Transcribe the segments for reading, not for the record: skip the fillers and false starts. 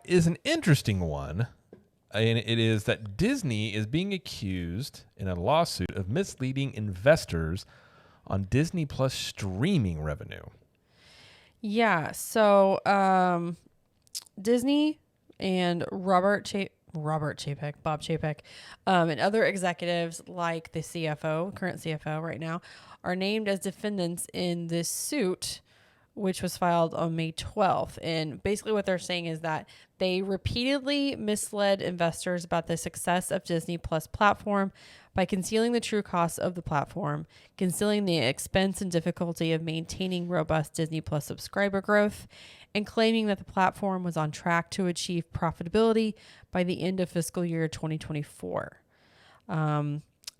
is an interesting one, and it is that Disney is being accused in a lawsuit of misleading investors on Disney Plus streaming revenue. Yeah. So Disney and Bob Chapek, and other executives like the current CFO right now, are named as defendants in this suit, which was filed on May 12th. And basically what they're saying is that they repeatedly misled investors about the success of Disney Plus platform by concealing the true costs of the platform, concealing the expense and difficulty of maintaining robust Disney Plus subscriber growth, and claiming that the platform was on track to achieve profitability by the end of fiscal year 2024.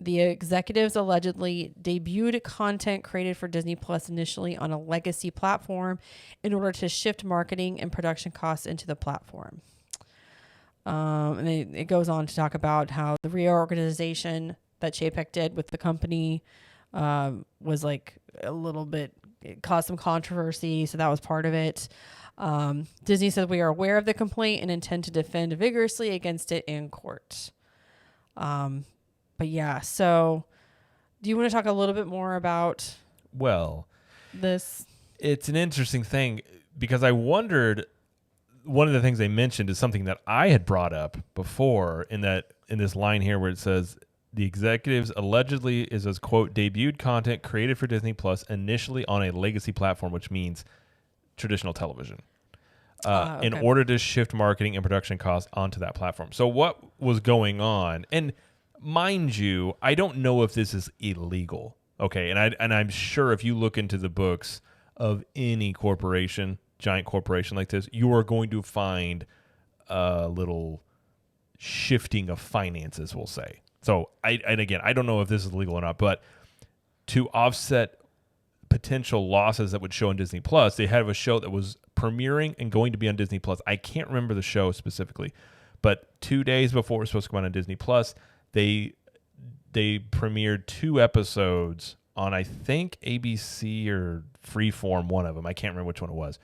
The executives allegedly debuted content created for Disney Plus initially on a legacy platform in order to shift marketing and production costs into the platform. And it goes on to talk about how the reorganization that Chapek did with the company was like a little bit, it caused some controversy. So that was part of it. Disney said, "We are aware of the complaint and intend to defend vigorously against it in court." But yeah, so do you want to talk a little bit more about this? It's an interesting thing because I wondered, one of the things they mentioned is something that I had brought up before in this line here where it says the executives allegedly is as, quote, debuted content created for Disney Plus initially on a legacy platform, which means traditional television, in order to shift marketing and production costs onto that platform. So what was going on? And mind you, I don't know if this is illegal. Okay, and I'm sure if you look into the books of any corporation, giant corporation like this, you are going to find a little shifting of finances, we'll say. So I don't know if this is legal or not, but to offset potential losses that would show on Disney Plus, they have a show that was premiering and going to be on Disney Plus. I can't remember the show specifically, but 2 days before it was supposed to come on Disney Plus, they premiered 2 episodes on, I think, ABC or Freeform, one of them. I can't remember which one it was.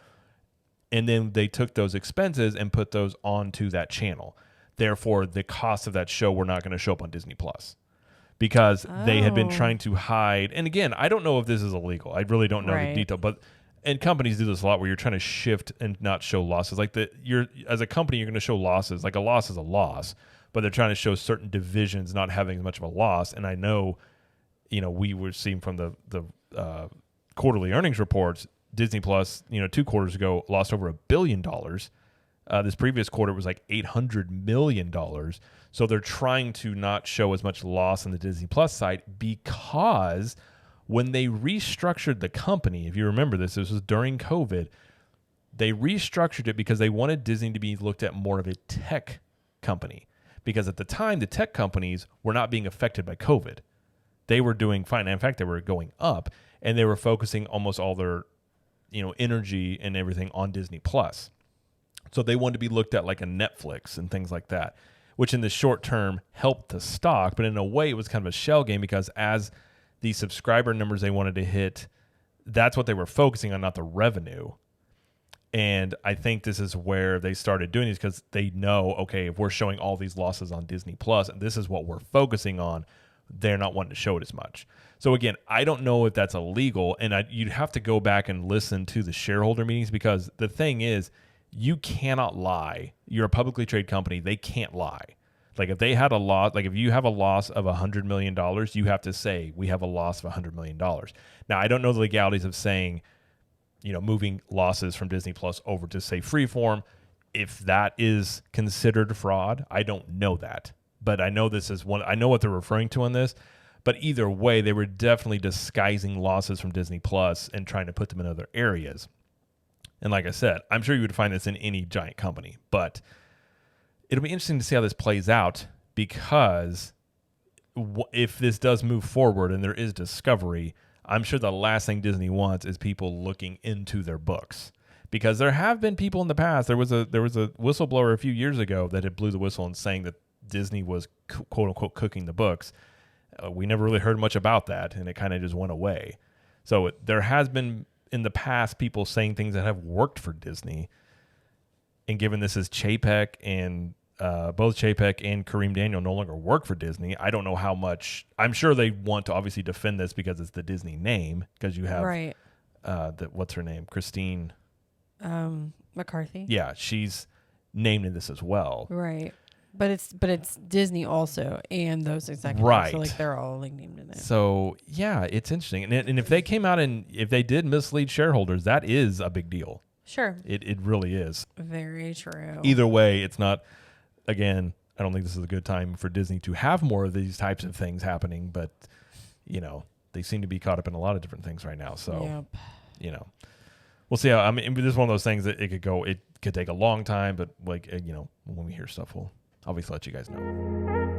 And then they took those expenses and put those onto that channel. Therefore, the cost of that show were not going to show up on Disney Plus because they had been trying to hide. And again, I don't know if this is illegal. I really don't know the detail, and companies do this a lot where you're trying to shift and not show losses. Like as a company, you're going to show losses. Like a loss is a loss, but they're trying to show certain divisions not having as much of a loss. And I know, we were seeing from the quarterly earnings reports, Disney Plus, 2 quarters ago lost over $1 billion. This previous quarter was like $800 million. So they're trying to not show as much loss on the Disney Plus side because when they restructured the company, if you remember this was during COVID, they restructured it because they wanted Disney to be looked at more of a tech company. Because at the time, the tech companies were not being affected by COVID. They were doing fine. In fact, they were going up, and they were focusing almost all their, energy and everything on Disney Plus. So they wanted to be looked at like a Netflix and things like that, which in the short term helped the stock. But in a way, it was kind of a shell game because as the subscriber numbers they wanted to hit, that's what they were focusing on, not the revenue. And I think this is where they started doing this because they know, okay, if we're showing all these losses on Disney Plus, and this is what we're focusing on, they're not wanting to show it as much. So again, I don't know if that's illegal, and you'd have to go back and listen to the shareholder meetings because the thing is, you cannot lie. You're a publicly traded company. They can't lie. Like if they had a loss, like if you have a loss of $100 million, you have to say, we have a loss of $100 million. Now, I don't know the legalities of saying, moving losses from Disney Plus over to, say, Freeform. If that is considered fraud, I don't know that. But I know this is I know what they're referring to on this. But either way, they were definitely disguising losses from Disney Plus and trying to put them in other areas. And like I said, I'm sure you would find this in any giant company. But it'll be interesting to see how this plays out because if this does move forward and there is discovery, I'm sure the last thing Disney wants is people looking into their books. Because there have been people in the past. There was a whistleblower a few years ago that had blew the whistle and saying that Disney was quote unquote cooking the books. We never really heard much about that, and it kind of just went away. So there has been in the past people saying things that have worked for Disney. and given this is Chapek and both Chapek and Kareem Daniel no longer work for Disney, I don't know how much. I'm sure they want to obviously defend this because it's the Disney name, because you have Right. What's her name? Christine. McCarthy. Yeah, she's named in this as well. Right. But it's Disney also, and those executives. Right. So like they're all like named in it. So yeah, it's interesting. And if they came out and if they did mislead shareholders, that is a big deal. Sure. It really is. Very true. Either way, it's not. Again, I don't think this is a good time for Disney to have more of these types of things happening. But they seem to be caught up in a lot of different things right now. So we'll see how. I mean, this is one of those things that it could go. It could take a long time, but when we hear stuff, we'll obviously let you guys know.